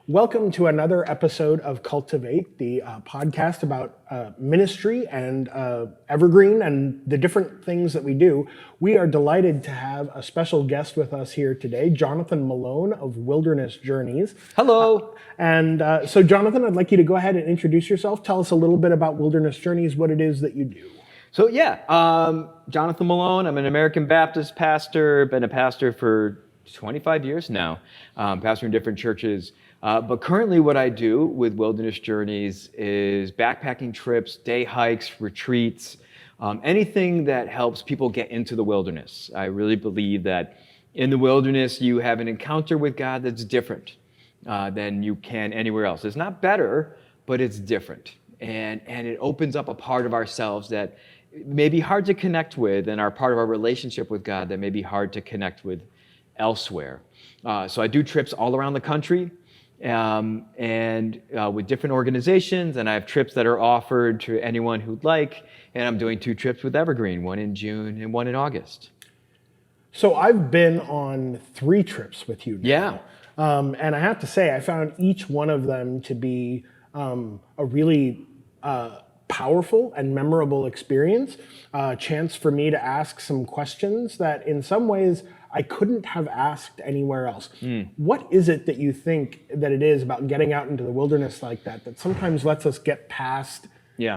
Welcome to another episode of Cultivate, the podcast about ministry and Evergreen and the different things that we do. We are delighted to have a special guest with us here today, Jonathan Malone of Wilderness Journeys. Hello. So Jonathan, I'd like you to go ahead and introduce yourself. Tell us a little bit about Wilderness Journeys, what it is that you do. So Jonathan Malone. I'm an American Baptist pastor, been a pastor for 25 years now, pastoring different churches. But currently what I do with Wilderness Journeys is backpacking trips, day hikes, retreats, anything that helps people get into the wilderness. I really believe that in the wilderness you have an encounter with God that's different than you can anywhere else. It's not better, but it's different. And it opens up a part of ourselves that may be hard to connect with, and are part of our relationship with God that may be hard to connect with elsewhere. So I do trips all around the country. With different organizations, and I have trips that are offered to anyone who'd like, and I'm doing 2 trips with Evergreen, one in June and one in August. So I've been on 3 trips with you now. Yeah. And I have to say, I found each one of them to be a really powerful and memorable experience, a chance for me to ask some questions that in some ways I couldn't have asked anywhere else. What is it that you think that it is about getting out into the wilderness like that sometimes lets us get past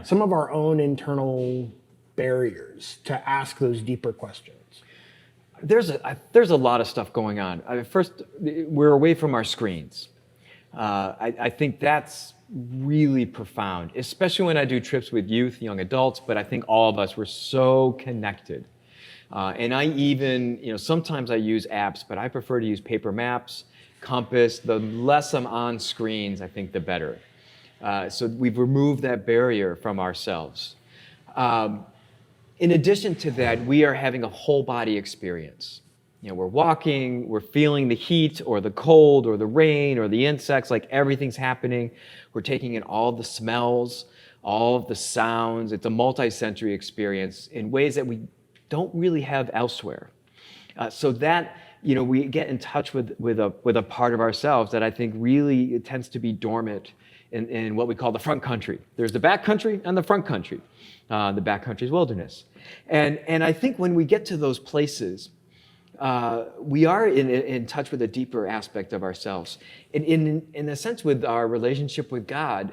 some of our own internal barriers to ask those deeper questions? There's a lot of stuff going on. First, we're away from our screens. I think that's really profound, especially when I do trips with youth, young adults, but I think all of us, we're so connected. And I even, sometimes I use apps, but I prefer to use paper maps, compass. The less I'm on screens, I think the better. So we've removed that barrier from ourselves. In addition to that, we are having a whole body experience. We're walking, we're feeling the heat or the cold or the rain or the insects, like everything's happening. We're taking in all the smells, all of the sounds. It's a multi-sensory experience in ways that we don't really have elsewhere. So that, we get in touch with a part of ourselves that I think really it tends to be dormant in what we call the front country. There's the back country and the front country. The back country is wilderness. And I think when we get to those places, we are in touch with a deeper aspect of ourselves. In a sense, with our relationship with God,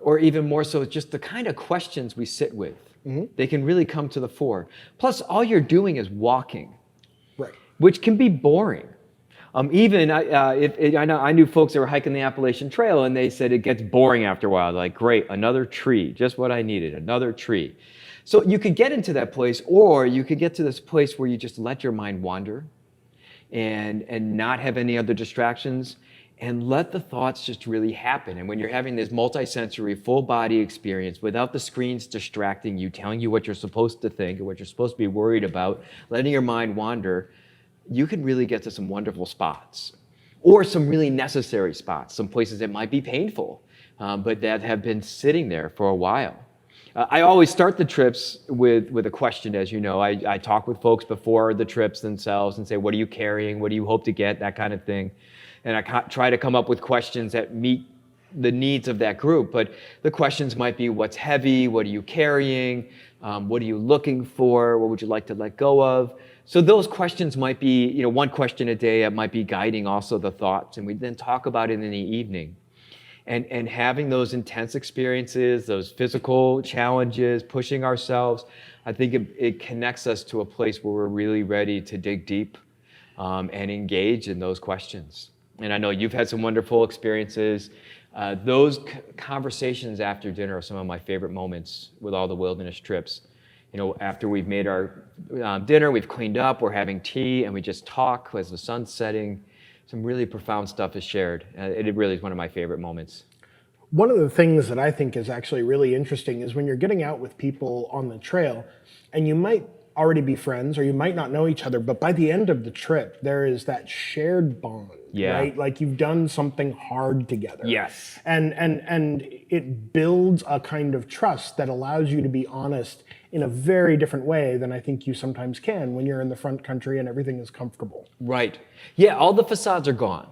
or even more so, just the kind of questions we sit with. Mm-hmm. They can really come to the fore. Plus, all you're doing is walking, right? Which can be boring. I knew folks that were hiking the Appalachian Trail, and they said it gets boring after a while. Like, great, another tree, just what I needed, another tree. So you could get into that place, or you could get to this place where you just let your mind wander and not have any other distractions, and let the thoughts just really happen. And when you're having this multi-sensory, full-body experience without the screens distracting you, telling you what you're supposed to think or what you're supposed to be worried about, letting your mind wander, you can really get to some wonderful spots. Or some really necessary spots, some places that might be painful, but that have been sitting there for a while. I always start the trips with a question, as you know. I talk with folks before the trips themselves and say, what are you carrying? What do you hope to get? That kind of thing. And I try to come up with questions that meet the needs of that group. But the questions might be, what's heavy? What are you carrying? What are you looking for? What would you like to let go of? So those questions might be, one question a day. It might be guiding also the thoughts. And we then talk about it in the evening. And having those intense experiences, those physical challenges, pushing ourselves, I think it connects us to a place where we're really ready to dig deep and engage in those questions. And I know you've had some wonderful experiences. Those conversations after dinner are some of my favorite moments with all the wilderness trips. After we've made our dinner, we've cleaned up, we're having tea, and we just talk as the sun's setting. Some really profound stuff is shared. It really is one of my favorite moments. One of the things that I think is actually really interesting is when you're getting out with people on the trail, and you might already be friends or you might not know each other, but by the end of the trip, there is that shared bond, right? Like you've done something hard together. Yes. And it builds a kind of trust that allows you to be honest in a very different way than I think you sometimes can when you're in the front country and everything is comfortable. Right. Yeah, all the facades are gone.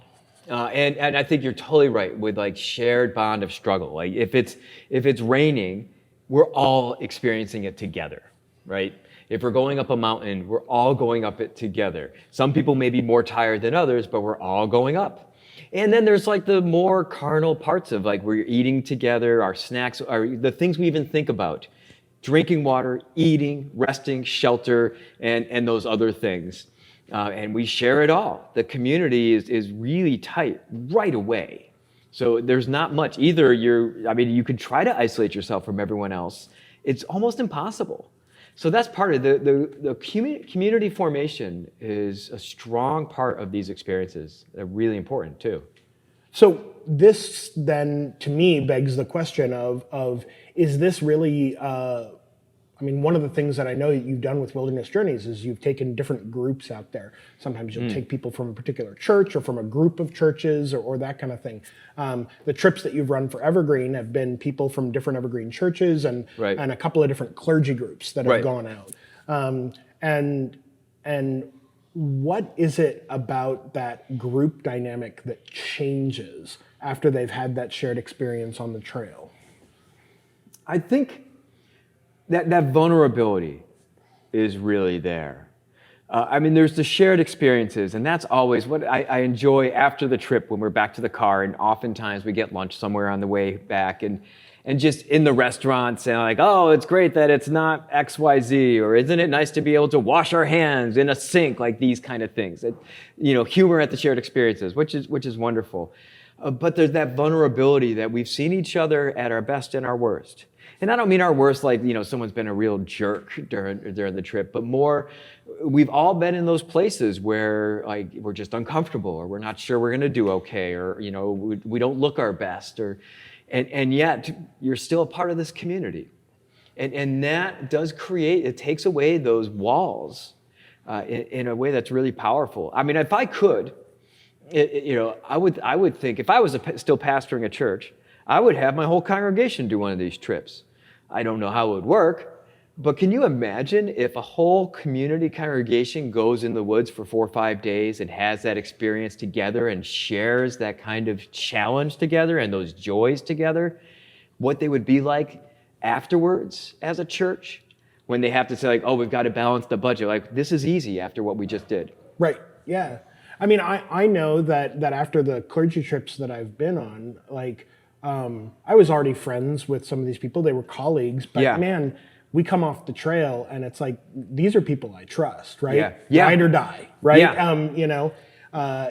And I think you're totally right with like shared bond of struggle. Like if it's raining, we're all experiencing it together, right? If we're going up a mountain, we're all going up it together. Some people may be more tired than others, but we're all going up. And then there's like the more carnal parts of like we're eating together, our snacks, the things we even think about. Drinking water, eating, resting, shelter, and those other things. And we share it all. The community is really tight right away. So there's not much. Either you could try to isolate yourself from everyone else. It's almost impossible. So that's part of the community formation is a strong part of these experiences. They're really important too. So this then, to me, begs the question of is this really, one of the things that I know that you've done with Wilderness Journeys is you've taken different groups out there. Sometimes you'll take people from a particular church or from a group of churches or that kind of thing. The trips that you've run for Evergreen have been people from different Evergreen churches and a couple of different clergy groups that have gone out. And what is it about that group dynamic that changes after they've had that shared experience on the trail? I think that vulnerability is really there. There's the shared experiences, and that's always what I enjoy after the trip when we're back to the car, and oftentimes we get lunch somewhere on the way back, and just in the restaurants, and like, oh, it's great that it's not XYZ, or isn't it nice to be able to wash our hands in a sink, like these kind of things. Humor at the shared experiences, which is wonderful. But there's that vulnerability that we've seen each other at our best and our worst. And I don't mean our worst like, someone's been a real jerk during the trip, but more, we've all been in those places where like we're just uncomfortable or we're not sure we're gonna do okay, or, we don't look our best, and yet you're still a part of this community. And that does it takes away those walls in a way that's really powerful. If I could, I would think if I was still pastoring a church, I would have my whole congregation do one of these trips. I don't know how it would work, but can you imagine if a whole community congregation goes in the woods for 4 or 5 days and has that experience together and shares that kind of challenge together and those joys together, what they would be like afterwards as a church when they have to say like, oh, we've got to balance the budget. Like, this is easy after what we just did. Right, yeah. I know that after the clergy trips that I've been on, like, I was already friends with some of these people. They were colleagues, but man, we come off the trail and it's like, these are people I trust, right? Yeah. Ride or die, right? Yeah.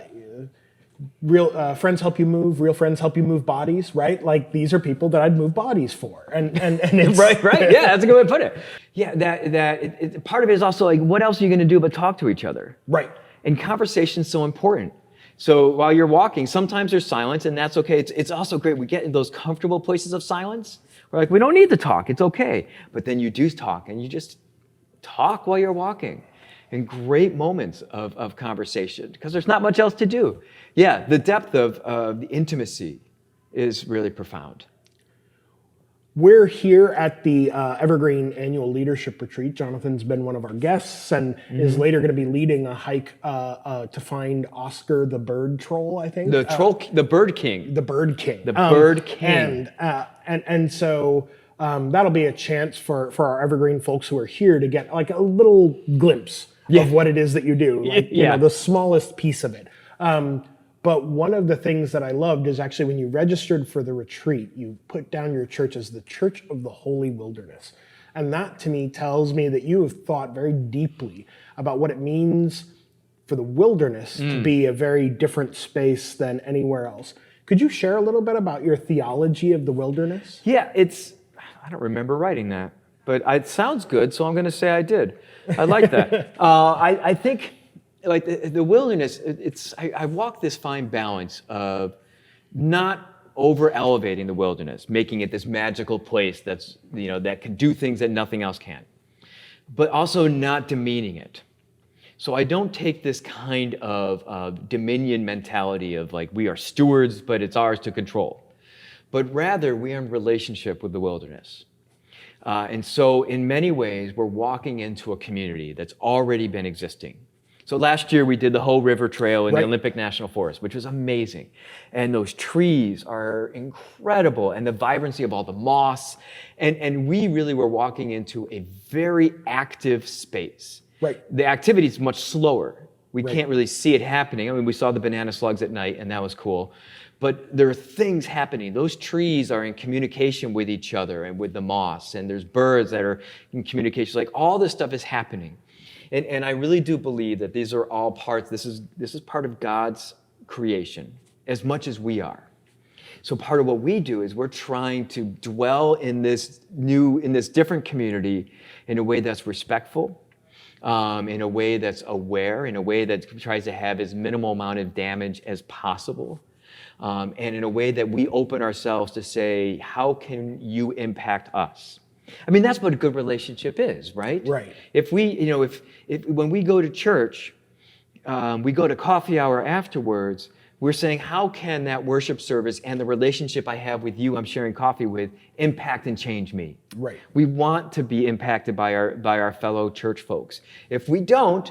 Real friends help you move, real friends help you move bodies, right? Like these are people that I'd move bodies for. And it's right. Yeah, that's a good way to put it. Yeah, part of it is also like, what else are you going to do but talk to each other? Right. And conversation's so important. So while you're walking, sometimes there's silence, and that's okay. It's also great. We get in those comfortable places of silence. We're like, we don't need to talk. It's okay. But then you do talk, and you just talk while you're walking. And great moments of conversation, because there's not much else to do. Yeah, the depth of the intimacy is really profound. We're here at the Evergreen Annual Leadership Retreat. Jonathan's been one of our guests and is later going to be leading a hike to find Oscar the bird troll, I think. The bird king. The bird king. The bird king. And so that'll be a chance for our Evergreen folks who are here to get like a little glimpse of what it is that you do, like the smallest piece of it. But one of the things that I loved is actually when you registered for the retreat, you put down your church as the Church of the Holy Wilderness. And that to me tells me that you have thought very deeply about what it means for the wilderness to be a very different space than anywhere else. Could you share a little bit about your theology of the wilderness? Yeah, I don't remember writing that, but it sounds good, so I'm going to say I did. I like that. I think like the wilderness, I walk this fine balance of not over elevating the wilderness, making it this magical place that's, that can do things that nothing else can, but also not demeaning it. So I don't take this kind of dominion mentality of like, we are stewards, but it's ours to control. But rather, we are in relationship with the wilderness. And so in many ways, we're walking into a community that's already been existing. So last year we did the whole river trail in the Right. Olympic National Forest, which was amazing. And those trees are incredible, and the vibrancy of all the moss. And we really were walking into a very active space. Right. The activity is much slower. We Right. can't really see it happening. I mean, we saw the banana slugs at night, and that was cool. But there are things happening. Those trees are in communication with each other and with the moss, and there's birds that are in communication. Like, all this stuff is happening. And I really do believe that these are all parts, this is part of God's creation as much as we are. So part of what we do is we're trying to dwell in this different community in a way that's respectful, in a way that's aware, in a way that tries to have as minimal amount of damage as possible. And in a way that we open ourselves to say, how can you impact us? I mean, that's what a good relationship is, right? Right. If we, if when we go to church, we go to coffee hour afterwards, we're saying, how can that worship service and the relationship I have with you, I'm sharing coffee with, impact and change me? Right. We want to be impacted by our fellow church folks. If we don't,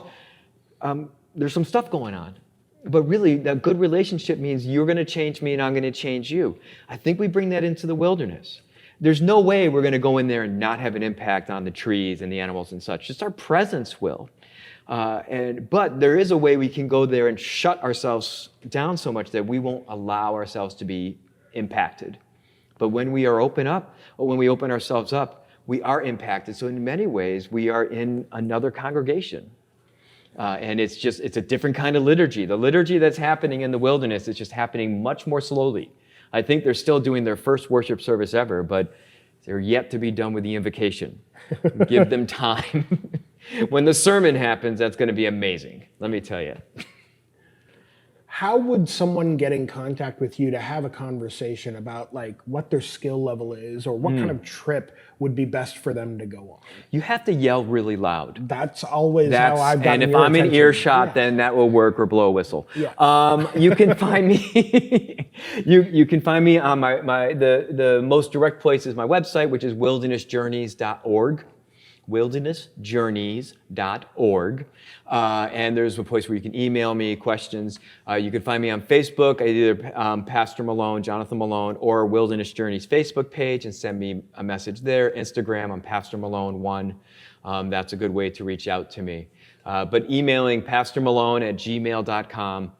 there's some stuff going on. But really, that good relationship means you're going to change me and I'm going to change you. I think we bring that into the wilderness. There's no way we're going to go in there and not have an impact on the trees and the animals and such. Just our presence will. But there is a way we can go there and shut ourselves down so much that we won't allow ourselves to be impacted. But when we are open up, or when we open ourselves up, we are impacted. So in many ways, we are in another congregation. And it's a different kind of liturgy. The liturgy that's happening in the wilderness is just happening much more slowly. I think they're still doing their first worship service ever, but they're yet to be done with the invocation. Give them time. When the sermon happens, that's going to be amazing, let me tell you. How would someone get in contact with you to have a conversation about like what their skill level is, or what kind of trip would be best for them to go on? You have to yell really loud. That's always how I've gotten And if your I'm in attention. earshot, Yeah. then that will work, or blow a whistle. Yeah. You can find me. you can find me on the most direct place is my website, which is wildernessjourneys.org. wildernessjourneys.org. And there's a place where you can email me questions. You can find me on Facebook, either Pastor Malone, Jonathan Malone, or Wilderness Journeys Facebook page, and send me a message there. Instagram, I'm Pastor Malone1. That's a good way to reach out to me. But emailing pastormalone@gmail.com,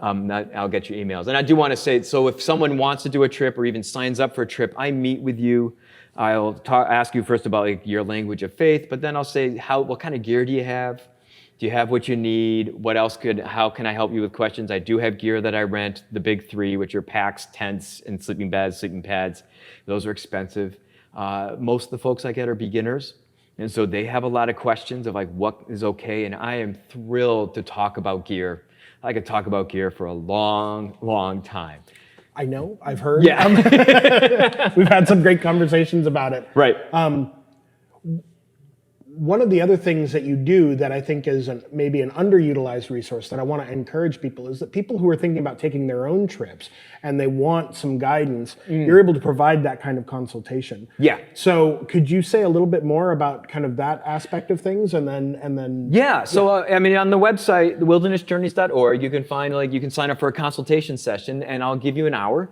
I'll get your emails. And I do want to say, so if someone wants to do a trip or even signs up for a trip, I meet with you. I'll ask you first about like your language of faith, but then I'll say, what kind of gear do you have? Do you have what you need? What else how can I help you with questions? I do have gear that I rent, the big three, which are packs, tents, and sleeping bags, sleeping pads. Those are expensive. Most of the folks I get are beginners. And so they have a lot of questions of like, what is okay? And I am thrilled to talk about gear. I could talk about gear for a long, long time. I know, I've heard. Yeah. We've had some great conversations about it. Right. One of the other things that you do that I think is maybe an underutilized resource that I want to encourage people is that people who are thinking about taking their own trips and they want some guidance, you're able to provide that kind of consultation. Yeah. So could you say a little bit more about kind of that aspect of things, and then? Yeah. So I mean, on the website, wildernessjourneys.org, you can find you can sign up for a consultation session, and I'll give you an hour.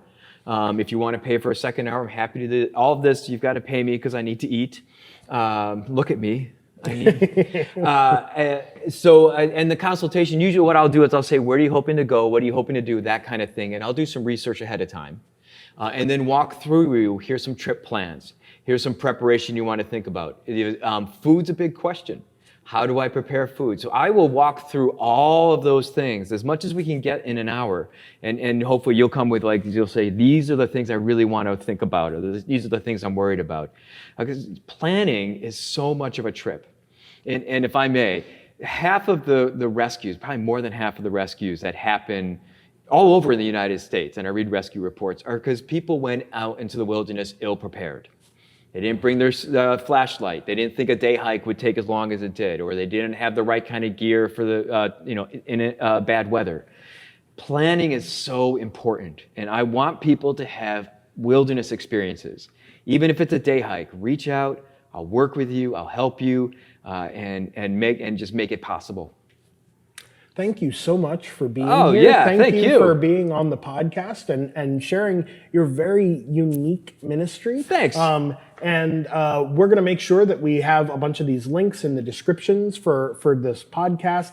If you want to pay for a second hour, I'm happy to do all of this. You've got to pay me because I need to eat. Look at me. And the consultation, usually what I'll do is I'll say, where are you hoping to go? What are you hoping to do? That kind of thing. And I'll do some research ahead of time. And then walk through you. Here's some trip plans. Here's some preparation you want to think about. Food's a big question. How do I prepare food? So I will walk through all of those things as much as we can get in an hour. And hopefully you'll come with you'll say, these are the things I really want to think about, or these are the things I'm worried about. Because planning is so much of a trip. And if I may, half of the rescues, probably more than half of the rescues that happen all over the United States, and I read rescue reports, are because people went out into the wilderness ill-prepared. They didn't bring their flashlight. They didn't think a day hike would take as long as it did, or they didn't have the right kind of gear for in bad weather. Planning is so important, and I want people to have wilderness experiences. Even if it's a day hike, reach out, I'll work with you. I'll help you, and just make it possible. Thank you so much for being Oh, here. yeah, Thank thank you you. for being on the podcast and sharing your very unique ministry. Thanks. And we're going to make sure that we have a bunch of these links in the descriptions for this podcast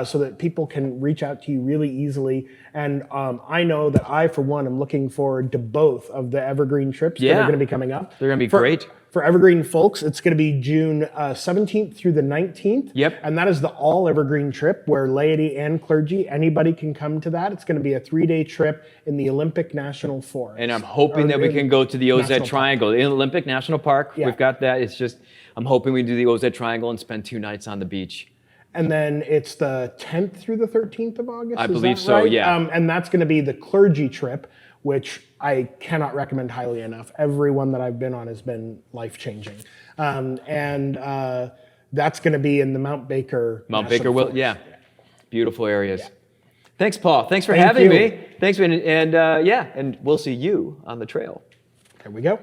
so that people can reach out to you really easily. And I know that I, for one, am looking forward to both of the Evergreen trips that are going to be coming up. They're going to be great. For Evergreen folks, it's going to be June 17th through the 19th. Yep. And that is the all Evergreen trip where laity and clergy, anybody can come to that. It's going to be a 3-day trip in the Olympic National Forest. And I'm hoping that we can go to the OZ Triangle, in Olympic National Park. Yeah. We've got that. It's just, I'm hoping we do the OZ Triangle and spend 2 nights on the beach. And then it's the 10th through the 13th of August. I believe so, right? yeah. And that's going to be the clergy trip, which I cannot recommend highly enough. Everyone that I've been on has been life-changing. And that's going to be in the Mount Baker. Yeah. Beautiful areas. Yeah. Thanks, Paul. Thanks for Thank having you. me. Thanks, and we'll see you on the trail. There we go.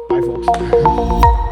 Bye, folks.